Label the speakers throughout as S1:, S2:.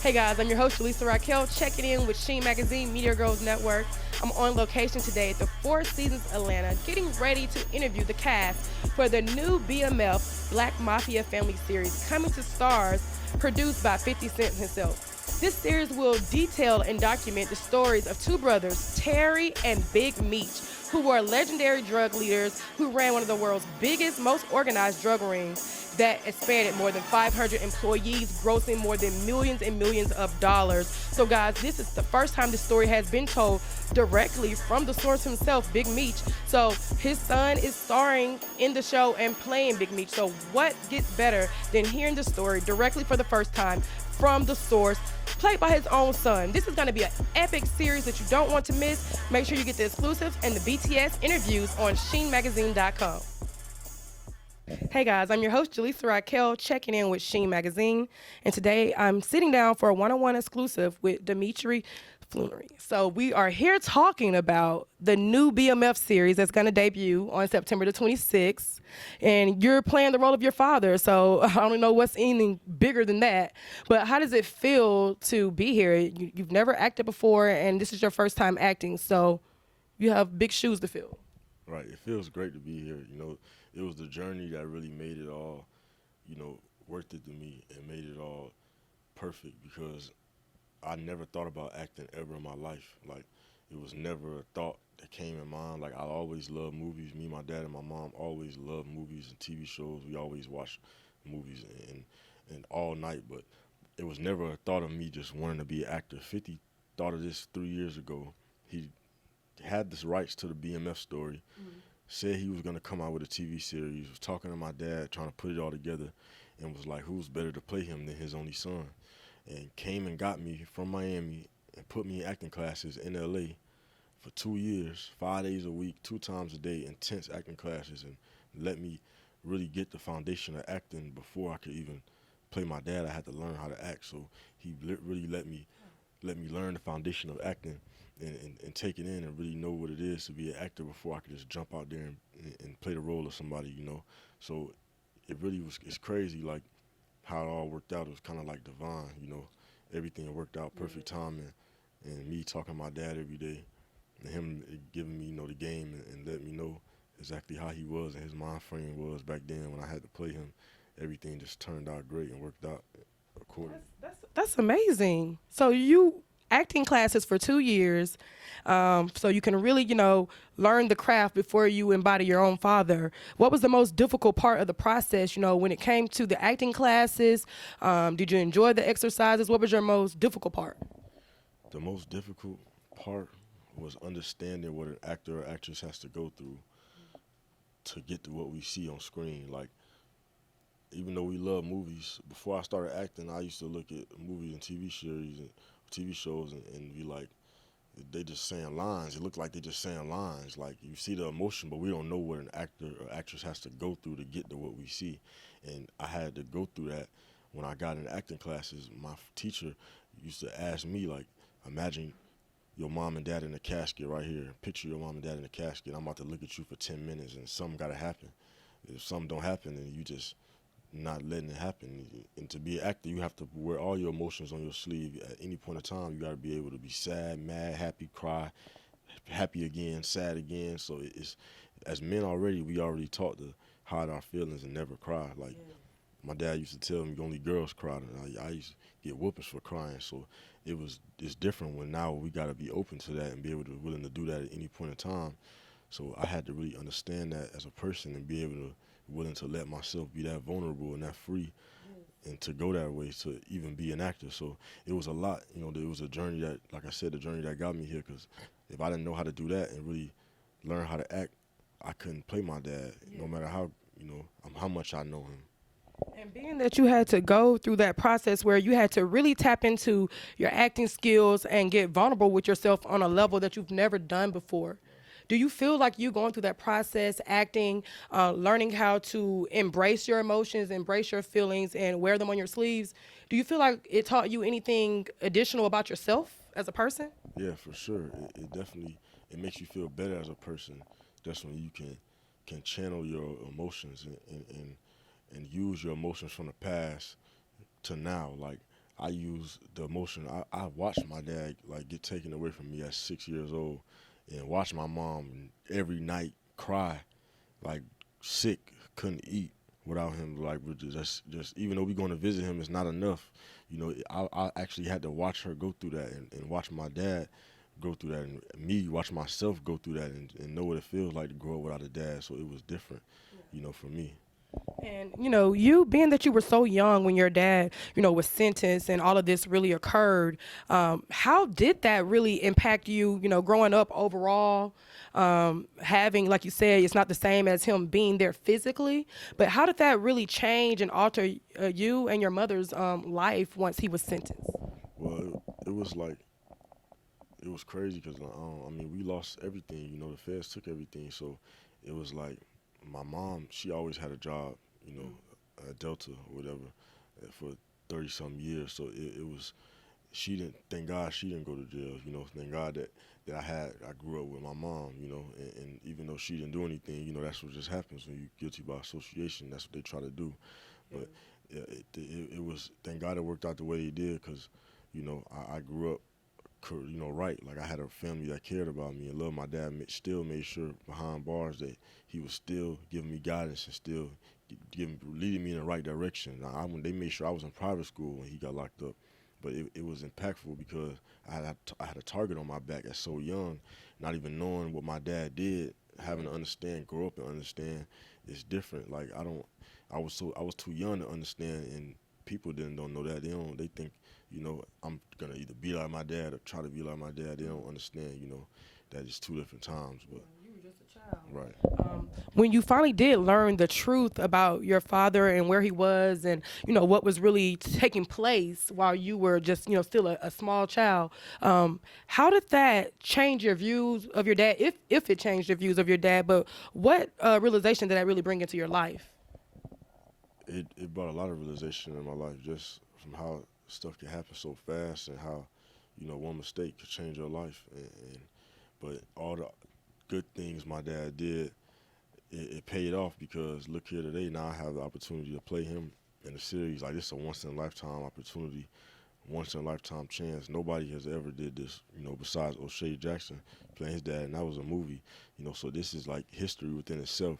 S1: Hey guys, I'm your host, Jelisa Raquel, checking in with SHEEN Magazine Media Girls Network. I'm on location today at the Four Seasons Atlanta, getting ready to interview the cast for the new BMF Black Mafia Family series coming to Starz, produced by 50 Cent himself. This series will detail and document the stories of two brothers, Terry and Big Meech, who were legendary drug leaders who ran one of the world's biggest, most organized drug rings that expanded more than 500 employees, grossing more than millions and millions of dollars. So, guys, this is the first time this story has been told directly from the source himself, Big Meech. So, his son is starring in the show and playing Big Meech. So, what gets better than hearing the story directly for the first time from the source, played by his own son? This is going to be an epic series that you don't want to miss. Make sure you get the exclusives and the BTS interviews on SHEENmagazine.com. Hey guys, I'm your host, Jelisa Raquel, checking in with SHEEN Magazine. And today I'm sitting down for a one-on-one exclusive with Dimitri Floonery. So we are here talking about the new BMF series that's going to debut on September the 26th. And you're playing the role of your father, so I don't know what's anything bigger than that. But how does it feel to be here? You've never acted before, and this is your first time acting, so you have big shoes to fill.
S2: Right. It feels great to be here. It was the journey that really made it all, worth it to me and made it all perfect because I never thought about acting ever in my life. Like, it was never a thought that came in mind. Like, I always loved movies. Me, my dad, and my mom always loved movies and TV shows. We always watched movies and all night, but it was never a thought of me just wanting to be an actor. 50 thought of this 3 years ago. He had the rights to the BMF story, said he was going to come out with a TV series, was talking to my dad, trying to put it all together, and was like, who's better to play him than his only son? And came and got me from Miami and put me in acting classes in LA for 2 years, 5 days a week, 2 times a day, intense acting classes, and let me really get the foundation of acting before I could even play my dad. I had to learn how to act, so he really let me learn the foundation of acting and take it in and really know what it is to be an actor before I could just jump out there and play the role of somebody. So it really it's crazy, like, how it all worked out. It was kind of like divine. Everything worked out perfect timing, and me talking to my dad every day, and him giving me, the game and letting me know exactly how he was and his mind frame was back then when I had to play him. Everything just turned out great and worked out accordingly.
S1: That's amazing. So you acting classes for 2 years, so you can really, learn the craft before you embody your own father. What was the most difficult part of the process, when it came to the acting classes? Did you enjoy the exercises? What was your most difficult part?
S2: The most difficult part was understanding what an actor or actress has to go through to get to what we see on screen. Like, even though we love movies, before I started acting, I used to look at movies and TV series and TV shows and be like, they just saying lines. It looked like they just saying lines. Like, you see the emotion, but we don't know what an actor or actress has to go through to get to what we see. And I had to go through that when I got in acting classes. My teacher used to ask me, like, imagine your mom and dad in a casket right here. Picture your mom and dad in a casket. I'm about to look at you for 10 minutes, and something got to happen. If something don't happen, then you just not letting it happen. And to be an actor, you have to wear all your emotions on your sleeve. At any point in time, you got to be able to be sad, mad, happy, cry, happy again, sad again. So it's, as men already, we already taught to hide our feelings and never cry. Like, my dad used to tell me only girls cry. And I used to get whoopings for crying. So it's different when now we got to be open to that and be able to willing to do that at any point in time. So I had to really understand that as a person and be able to willing to let myself be that vulnerable and that free and to go that way to even be an actor. So it was a lot. There was a journey that, like I said, the journey that got me here, because if I didn't know how to do that and really learn how to act, I couldn't play my dad, no matter how much I know him.
S1: And being that you had to go through that process where you had to really tap into your acting skills and get vulnerable with yourself on a level that you've never done before, do you feel like you going through that process, acting, learning how to embrace your emotions, embrace your feelings, and wear them on your sleeves? Do you feel like it taught you anything additional about yourself as a person?
S2: Yeah, for sure. It definitely makes you feel better as a person. That's when you can channel your emotions and use your emotions from the past to now. Like, I use the emotion. I watched my dad like get taken away from me at 6 years old, and watch my mom every night cry, like sick, couldn't eat without him. Like we're just even though we going to visit him, it's not enough. You know, I actually had to watch her go through that and watch my dad go through that, and me watch myself go through that, and know what it feels like to grow up without a dad. So it was different, you know, for me.
S1: And you know, you being that you were so young when your dad, you know, was sentenced and all of this really occurred, how did that really impact you? You know, growing up overall, having, like you said, it's not the same as him being there physically, but how did that really change and alter you and your mother's life once he was sentenced?
S2: Well, it was like it was crazy because I mean we lost everything. You know, the feds took everything, so it was like my mom. She always had a job. You know, at Delta or whatever, for 30 some years. So it was she didn't. Thank God she didn't go to jail. You know, thank God that I grew up with my mom. You know, and even though she didn't do anything, you know that's what just happens when you're guilty by association. That's what they try to do. But yeah, it was thank God it worked out the way it did because you know I grew up you know, right. Like I had a family that cared about me and loved my dad. Still made sure behind bars that he was still giving me guidance and still leading me in the right direction. Now, when they made sure I was in private school when he got locked up, but it was impactful because I had a target on my back at so young, not even knowing what my dad did, having to understand, grow up and understand, it's different. Like I was too young to understand, and people don't know that. They think, you know, I'm gonna either be like my dad or try to be like my dad. They don't understand, you know, that it's two different times. But
S1: You were just a child.
S2: right.
S1: When you finally did learn the truth about your father and where he was and you know what was really taking place while you were just you know still a small child, how did that change your views of your dad, if it changed your views of your dad? But what realization did that really bring into your life?
S2: It brought a lot of realization in my life just from how stuff can happen so fast and how, you know, one mistake could change your life. And but all the good things my dad did, it paid off because look here today. Now I have the opportunity to play him in a series. Like this is a once in a lifetime opportunity, once in a lifetime chance. Nobody has ever did this, you know, besides O'Shea Jackson playing his dad, and that was a movie, you know. So this is like history within itself.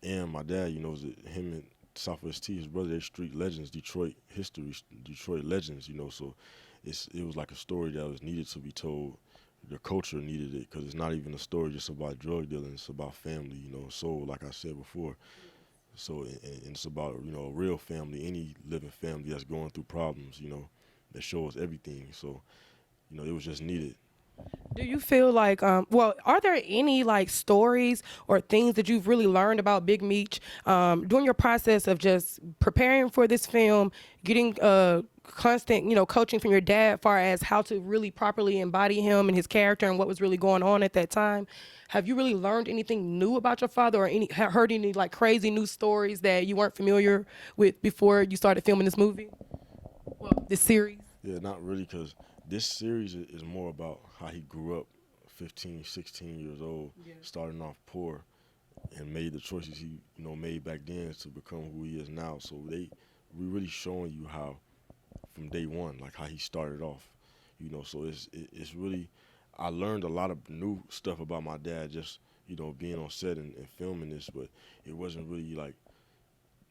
S2: And my dad, you know, him and Southwest T, his brother, they're street legends, Detroit history, Detroit legends, you know. So it was like a story that was needed to be told. The culture needed it because it's not even a story just about drug dealing. It's about family, you know. So like I said before, so and it's about you know a real family, any living family that's going through problems, you know, that shows everything. So you know it was just needed.
S1: Do you feel like, well, are there any like stories or things that you've really learned about Big Meech during your process of just preparing for this film, getting constant, you know, coaching from your dad, far as how to really properly embody him and his character and what was really going on at that time? Have you really learned anything new about your father, or heard any like crazy news stories that you weren't familiar with before you started filming this movie? Well, this series.
S2: Yeah, not really, because this series is more about how he grew up 15, 16 years old, starting off poor, and made the choices he, you know, made back then to become who he is now. So we really showing you how, from day one, like how he started off, you know. So it's really, I learned a lot of new stuff about my dad just, you know, being on set and filming this, but it wasn't really like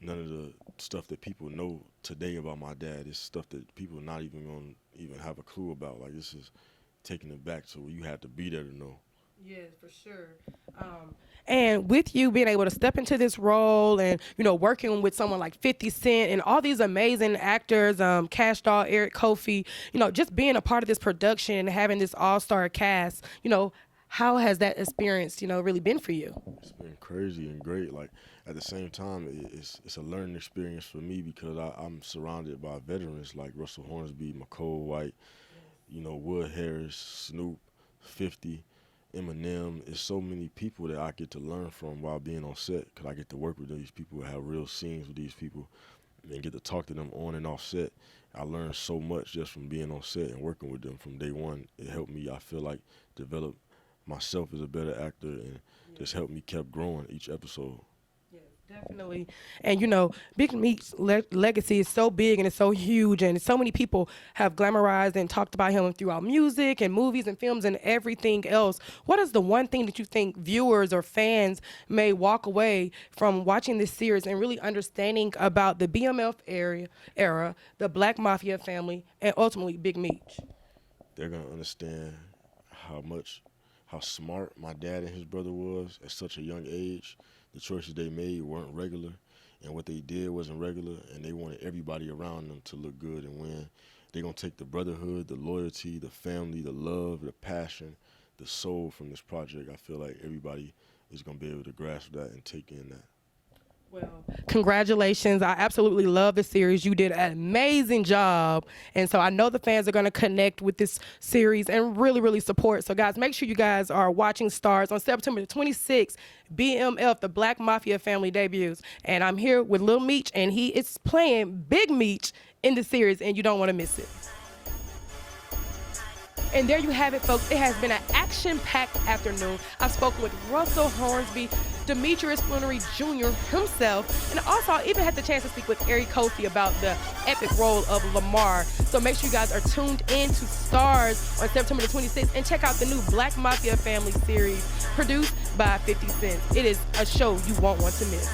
S2: none of the stuff that people know today about my dad. It's stuff that people not even gonna even have a clue about. Like this is taking it back to where you had to be there to know.
S1: Yes, for sure. And with you being able to step into this role and, you know, working with someone like 50 Cent and all these amazing actors, Cash Doll, Eric Kofi, you know, just being a part of this production and having this all-star cast, you know, how has that experience, you know, really been for you?
S2: It's been crazy and great. Like at the same time, it's a learning experience for me because I'm surrounded by veterans like Russell Hornsby, McCole White, you know, Wood Harris, Snoop, 50, Eminem. It's so many people that I get to learn from while being on set because I get to work with these people, have real scenes with these people, and get to talk to them on and off set. I learned so much just from being on set and working with them from day one. It helped me, I feel like, develop myself as a better actor and just helped me keep growing each episode.
S1: Definitely. And Big Meech's legacy is so big and it's so huge, and so many people have glamorized and talked about him throughout music and movies and films and everything else. What is the one thing that you think viewers or fans may walk away from watching this series and really understanding about the era, the Black Mafia family, and ultimately Big Meech?
S2: They're gonna understand how smart my dad and his brother was at such a young age. The choices they made weren't regular, and what they did wasn't regular, and they wanted everybody around them to look good and win. They're gonna take the brotherhood, the loyalty, the family, the love, the passion, the soul from this project. I feel like everybody is gonna be able to grasp that and take in that.
S1: Well, congratulations. I absolutely love the series. You did an amazing job. And so I know the fans are going to connect with this series and really, really support. So, guys, make sure you guys are watching Starz on September the 26th. BMF, the Black Mafia family debuts. And I'm here with Lil Meech, and he is playing Big Meech in the series, and you don't want to miss it. And there you have it, folks. It has been an action-packed afternoon. I've spoken with Russell Hornsby, Demetrius Flannery Jr. himself, and also I even had the chance to speak with Eric Kofi about the epic role of Lamar. So make sure you guys are tuned in to Starz on September the 26th and check out the new Black Mafia Family series produced by 50 Cent. It is a show you won't want to miss.